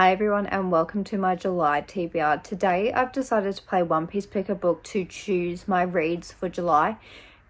Hi everyone and welcome to my July TBR. Today I've decided to play One Piece Pick a Book to choose my reads for July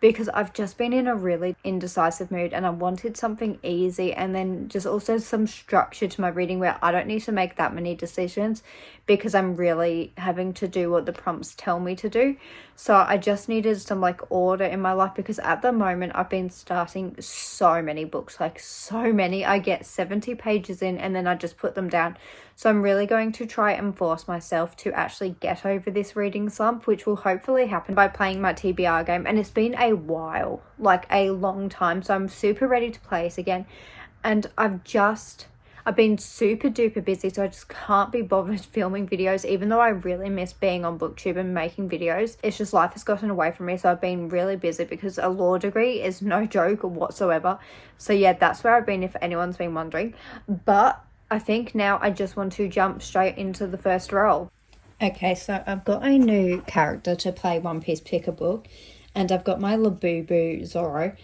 because I've just been in a really indecisive mood and I wanted something easy and then just also some structure to my reading where I don't need to make that many decisions because I'm really having to do what the prompts tell me to do. So I just needed some order in my life because at the moment I've been starting so many books, so many. I get 70 pages in and then I just put them down. So I'm really going to try and force myself to actually get over this reading slump, which will hopefully happen by playing my TBR game. And it's been a while, a long time. So I'm super ready to play it again. And I've been super duper busy, so I just can't be bothered filming videos, even though I really miss being on BookTube and making videos. It's just life has gotten away from me, so I've been really busy because a law degree is no joke whatsoever. So yeah, that's where I've been, if anyone's been wondering. But I think now I just want to jump straight into the first role. Okay, so I've got a new character to play One Piece Pick a Book, and I've got my Labubu Zoro.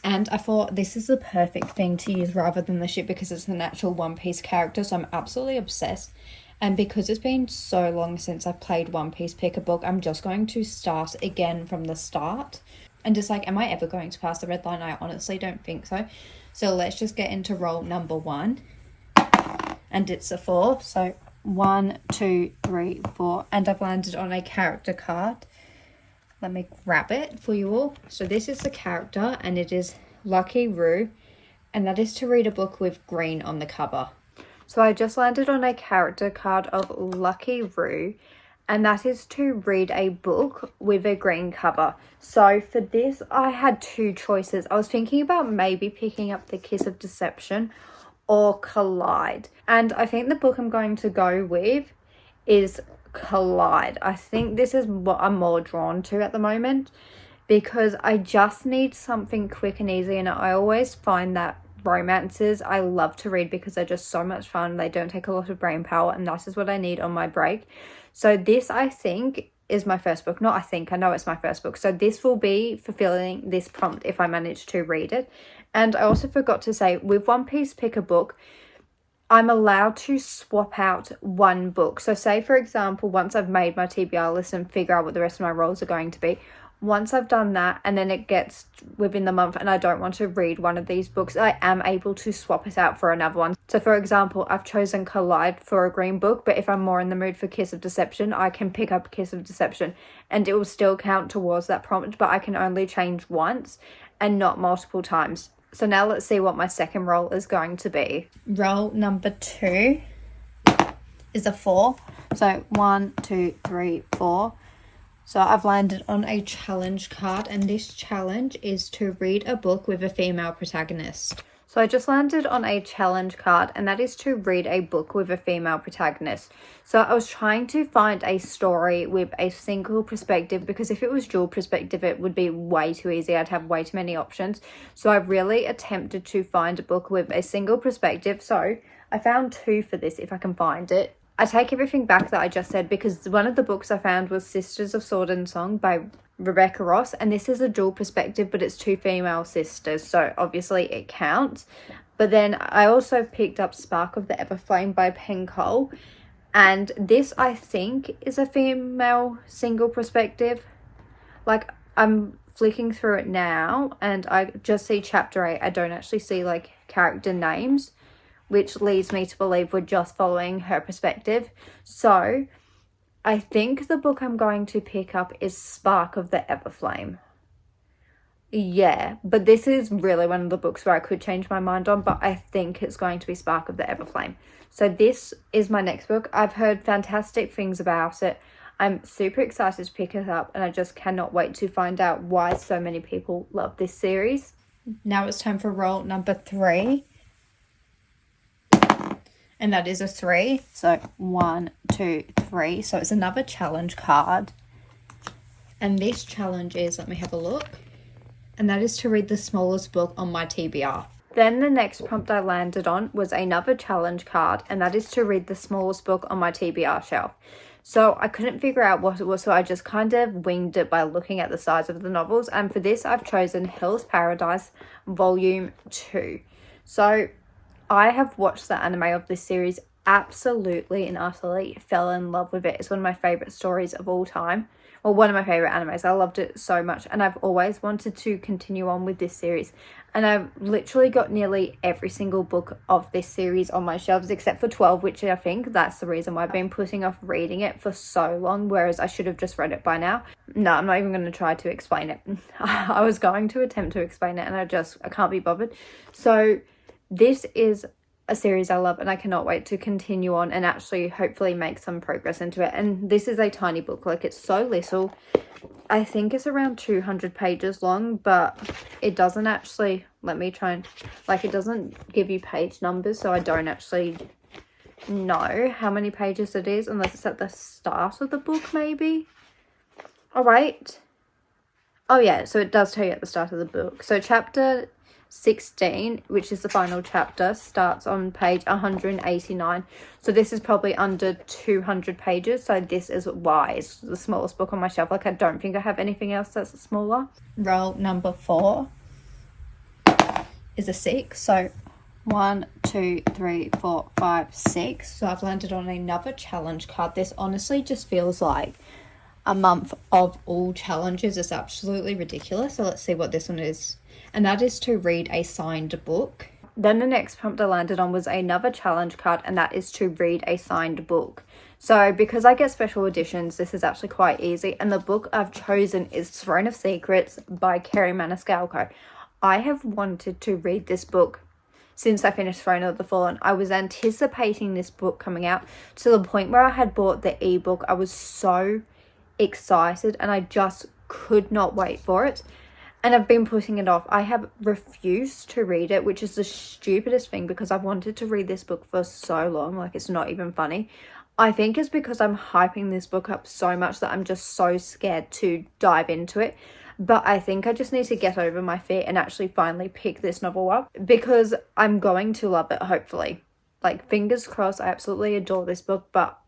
And I thought this is the perfect thing to use rather than the ship because it's an actual One Piece character, so I'm absolutely obsessed. And because it's been so long since I've played One Piece Pick a Book, I'm just going to start again from the start. And just am I ever going to pass the red line? I honestly don't think so. So let's just get into role number 1. And it's a 4. So 1, 2, 3, 4. And I've landed on a character card. Let me grab it for you all. So this is the character and it is Lucky Roo, and that is to read a book with green on the cover. So I just landed on a character card of Lucky Roo, and that is to read a book with a green cover. So for this I had 2 choices. I was thinking about maybe picking up The Kiss of Deception or Collide, and I think the book I'm going to go with is Collide. I think this is what I'm more drawn to at the moment because I just need something quick and easy, and I always find that romances I love to read because they're just so much fun. They don't take a lot of brain power, and that is what I need on my break. So this, I think, is my first book. Not I think, I know it's my first book. So this will be fulfilling this prompt if I manage to read it. And I also forgot to say, with One Piece Pick a Book, I'm allowed to swap out one book. So say, for example, once I've made my TBR list and figure out what the rest of my roles are going to be, once I've done that and then it gets within the month and I don't want to read one of these books, I am able to swap it out for another one. So for example, I've chosen Collide for a green book, but if I'm more in the mood for Kiss of Deception, I can pick up Kiss of Deception and it will still count towards that prompt, but I can only change once and not multiple times. So now let's see what my second role is going to be. Role number 2 is a 4. So 1, 2, 3, 4. So I've landed on a challenge card, and this challenge is to read a book with a female protagonist. So I just landed on a challenge card, and that is to read a book with a female protagonist. So I was trying to find a story with a single perspective because if it was dual perspective, it would be way too easy. I'd have way too many options. So I really attempted to find a book with a single perspective. So I found 2 for this if I can find it. I take everything back that I just said because one of the books I found was Sisters of Sword and Song by Rebecca Ross, and this is a dual perspective, but it's 2 female sisters, so obviously it counts. But then I also picked up Spark of the Everflame by Pen Cole, and this I think is a female single perspective. I'm flicking through it now and I just see chapter 8. I don't actually see character names, which leads me to believe we're just following her perspective. So I think the book I'm going to pick up is Spark of the Everflame. Yeah, but this is really one of the books where I could change my mind on, but I think it's going to be Spark of the Everflame. So this is my next book. I've heard fantastic things about it. I'm super excited to pick it up, and I just cannot wait to find out why so many people love this series. Now it's time for role number 3. And that is a 3. So 1, 2, 3. So it's another challenge card. And this challenge is, let me have a look. And that is to read the smallest book on my TBR. Then the next prompt I landed on was another challenge card. And that is to read the smallest book on my TBR shelf. So I couldn't figure out what it was. So I just kind of winged it by looking at the size of the novels. And for this, I've chosen Hell's Paradise Volume 2. So I have watched the anime of this series absolutely and utterly fell in love with it. It's one of my favorite stories of all time. Well, one of my favorite animes. I loved it so much, and I've always wanted to continue on with this series. And I've literally got nearly every single book of this series on my shelves except for 12, which I think that's the reason why I've been putting off reading it for so long, whereas I should have just read it by now. No, I'm not even going to try to explain it. I was going to attempt to explain it, and I can't be bothered. So this is a series I love, and I cannot wait to continue on and actually hopefully make some progress into it. And this is a tiny book, like it's so little. I think it's around 200 pages long, but it doesn't actually, let me try and, like, it doesn't give you page numbers, so I don't actually know how many pages it is unless it's at the start of the book, maybe. All right. Oh yeah, so it does tell you at the start of the book. So chapter 16, which is the final chapter, starts on page 189. So this is probably under 200 pages. So this is why it's the smallest book on my shelf. Like, I don't think I have anything else that's smaller. Roll number 4 is a 6. So 1, 2, 3, 4, 5, 6. So I've landed on another challenge card. This honestly just feels like a month of all challenges. It's absolutely ridiculous. So let's see what this one is. And that is to read a signed book. Then the next prompt I landed on was another challenge card, and that is to read a signed book. So because I get special editions, this is actually quite easy. And the book I've chosen is Throne of Secrets by Kerry Maniscalco. I have wanted to read this book since I finished Throne of the Fallen. I was anticipating this book coming out to the point where I had bought the ebook. I was so excited and I just could not wait for it. And I've been putting it off. I have refused to read it, which is the stupidest thing because I've wanted to read this book for so long. Like, it's not even funny. I think it's because I'm hyping this book up so much that I'm just so scared to dive into it. But I think I just need to get over my fear and actually finally pick this novel up because I'm going to love it, hopefully. Like, fingers crossed, I absolutely adore this book, but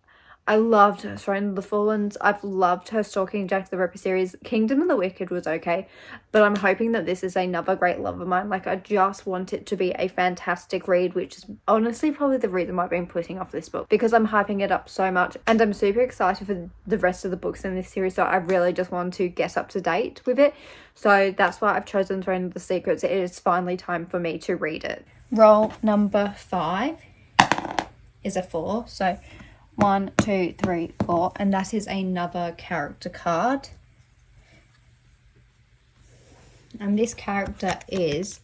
I loved Throne of the Fallen. I've loved her Stalking Jack the Ripper series. Kingdom of the Wicked was okay, but I'm hoping that this is another great love of mine. Like, I just want it to be a fantastic read, which is honestly probably the reason why I've been putting off this book, because I'm hyping it up so much and I'm super excited for the rest of the books in this series. So I really just want to get up to date with it. So that's why I've chosen Throne of the Secrets. It is finally time for me to read it. Roll number 5 is a 4. So 1, 2, 3, 4, and that is another character card. And this character is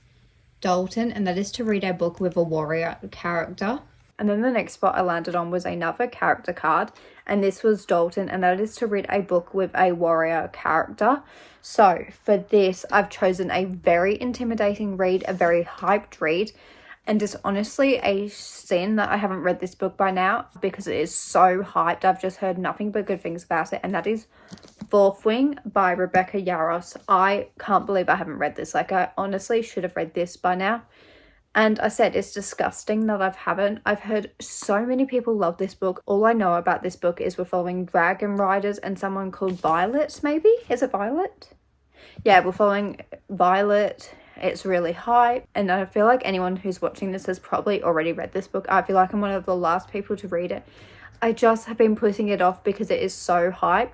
Dalton, and that is to read a book with a warrior character. And then the next spot I landed on was another character card, and this was Dalton, and that is to read a book with a warrior character. So for this, I've chosen a very intimidating read, a very hyped read. And it's honestly a sin that I haven't read this book by now because it is so hyped. I've just heard nothing but good things about it. And that is Fourth Wing by Rebecca Yarros. I can't believe I haven't read this. Like, I honestly should have read this by now. And I said it's disgusting that I haven't. I've heard so many people love this book. All I know about this book is we're following dragon riders and someone called Violet, maybe? Is it Violet? Yeah, we're following Violet. It's really hype, and I feel like anyone who's watching this has probably already read this book. I feel like I'm one of the last people to read it. I just have been putting it off because it is so hyped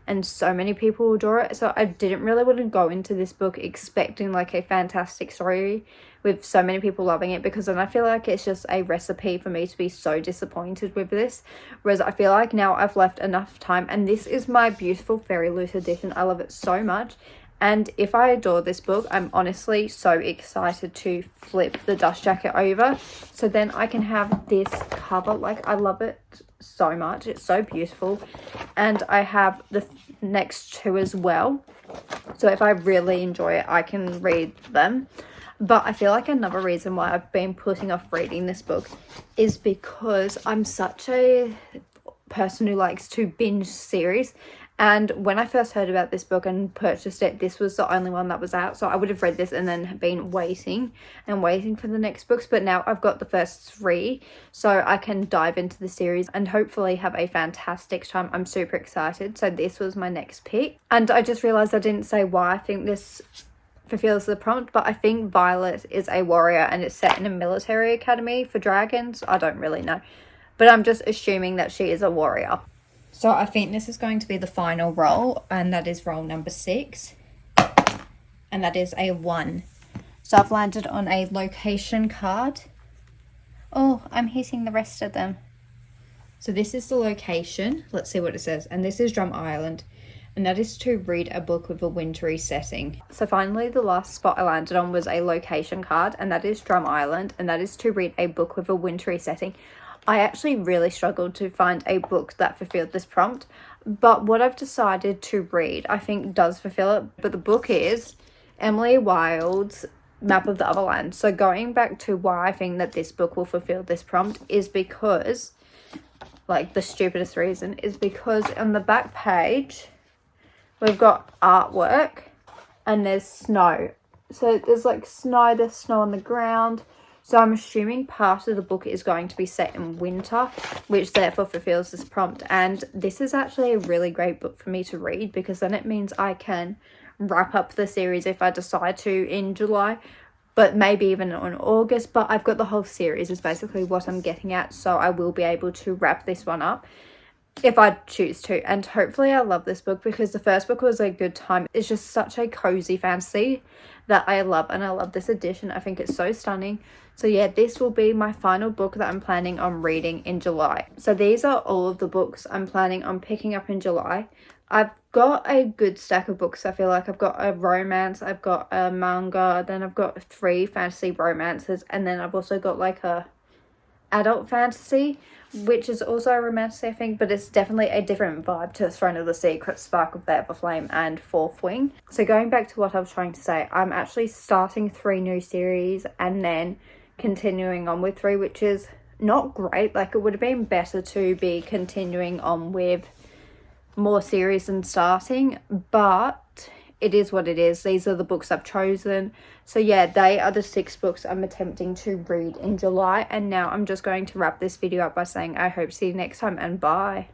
and so many people adore it. So I didn't really want to go into this book expecting like a fantastic story with so many people loving it, because then I feel like it's just a recipe for me to be so disappointed with this. Whereas I feel like now I've left enough time, and this is my beautiful Fairy Loot edition. I love it so much. And if I adore this book, I'm honestly so excited to flip the dust jacket over. So then I can have this cover. Like, I love it so much. It's so beautiful. And I have the next two as well. So if I really enjoy it, I can read them. But I feel like another reason why I've been putting off reading this book is because I'm such a person who likes to binge series. And when I first heard about this book and purchased it, this was the only one that was out. So I would have read this and then been waiting for the next books. But now I've got the first 3, so I can dive into the series and hopefully have a fantastic time. I'm super excited. So this was my next pick. And I just realized I didn't say why I think this fulfills the prompt, but I think Violet is a warrior and it's set in a military academy for dragons. I don't really know. but I'm just assuming that she is a warrior. So I think this is going to be the final roll, and that is roll number 6, and that is a 1. So I've landed on a location card. Oh, I'm hitting the rest of them. So this is the location. Let's see what it says. And this is Drum Island. And that is to read a book with a wintry setting. So finally, the last spot I landed on was a location card. And that is Drum Island. And that is to read a book with a wintry setting. I actually really struggled to find a book that fulfilled this prompt. But what I've decided to read, I think does fulfill it. But the book is Emily Wilde's Map of the Otherland. So going back to why I think that this book will fulfill this prompt is because, like, the stupidest reason is because on the back page we've got artwork and there's snow. So there's like snow, there's snow on the ground. So I'm assuming part of the book is going to be set in winter, which therefore fulfills this prompt. And this is actually a really great book for me to read, because then it means I can wrap up the series if I decide to in July, but maybe even in August. But I've got the whole series is basically what I'm getting at, so I will be able to wrap this one up if I choose to. And hopefully I love this book, because the first book was a good time. It's just such a cozy fantasy that I love, and I love this edition. I think it's so stunning. So yeah, this will be my final book that I'm planning on reading in July. So these are all of the books I'm planning on picking up in July. I've got a good stack of books. I feel like I've got a romance, I've got a manga, then I've got 3 fantasy romances, and then I've also got like a adult fantasy, which is also a romance, I think, but it's definitely a different vibe to Throne of the Secret, Spark of the Everflame, and Fourth Wing. So going back to what I was trying to say, I'm actually starting 3 new series and then continuing on with 3, which is not great. Like, it would have been better to be continuing on with more series than starting, but it is what it is. These are the books I've chosen. So yeah, they are the 6 books I'm attempting to read in July. And now I'm just going to wrap this video up by saying I hope to see you next time, and bye.